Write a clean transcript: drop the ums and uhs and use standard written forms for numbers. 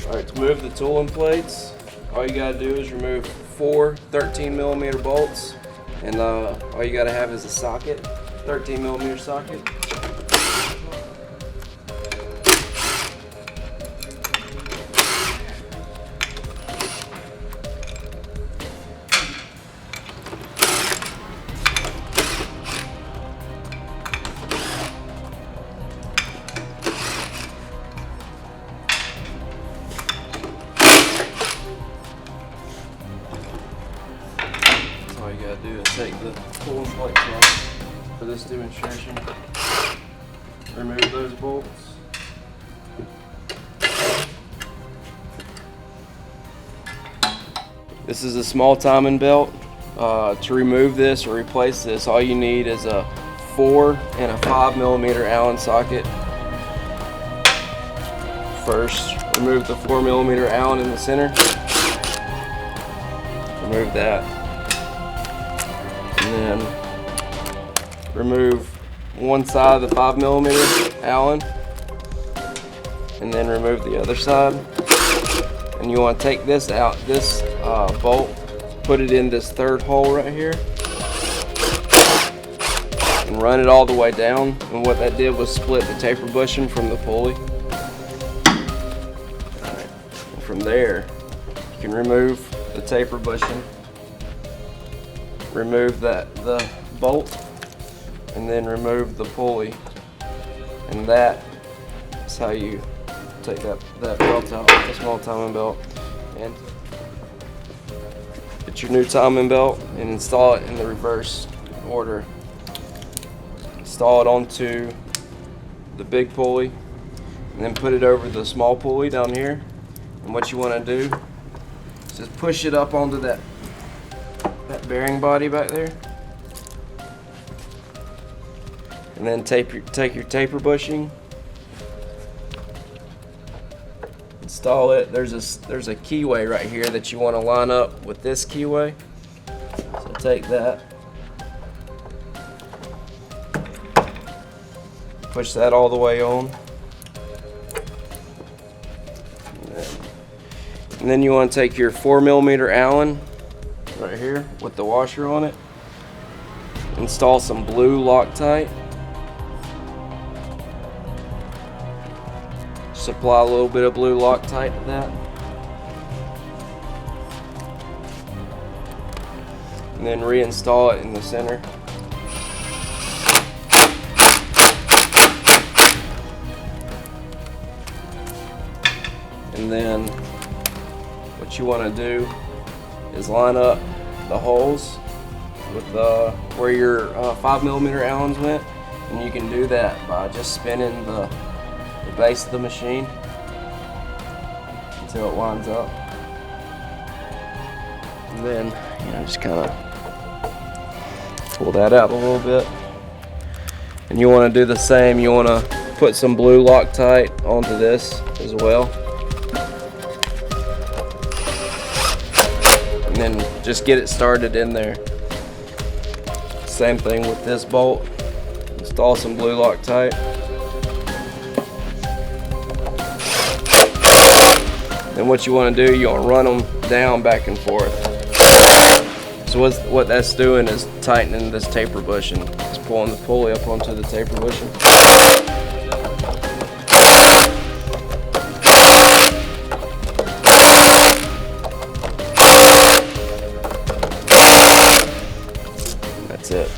Alright, to move the tooling plates, all you gotta do is remove 4 13mm bolts, and all you gotta have is a socket, 13mm socket. All you gotta do is take the tooling plates off for this demonstration. Remove those bolts. This is a small timing belt. To remove this or replace this, all you need is a 4 and a 5mm Allen socket. First, remove the 4mm Allen in the center. Remove that. And then remove one side of the 5mm Allen, and then remove the other side. And you want to take this out, this bolt, put it in this third hole right here, and run it all the way down. And what that did was split the taper bushing from the pulley. Alright. From there, you can remove the taper bushing, remove the bolt, and then remove the pulley, and that is how you take that belt out, the small timing belt, and get your new timing belt and install it in the reverse order. Install it onto the big pulley, and then put it over the small pulley down here. And what you want to do is just push it up onto that bearing body back there, and then take your taper bushing, install it. There's a keyway right here that you want to line up with this keyway, so take that, push that all the way on, and then you want to take your 4mm Allen right here with the washer on it, install some blue Loctite, supply a little bit of blue Loctite to that, and then reinstall it in the center. And then what you want to do is line up the holes with where your 5mm Allens went, and you can do that by just spinning the base of the machine until it lines up, and then just kind of pull that out a little bit. And you want to do the same. You want to put some blue Loctite onto this as well. And then just get it started in there. Same thing with this bolt. Install some blue Loctite. Then what you want to do, you want to run them down back and forth. So what that's doing is tightening this taper bushing. It's pulling the pulley up onto the taper bushing. That's it.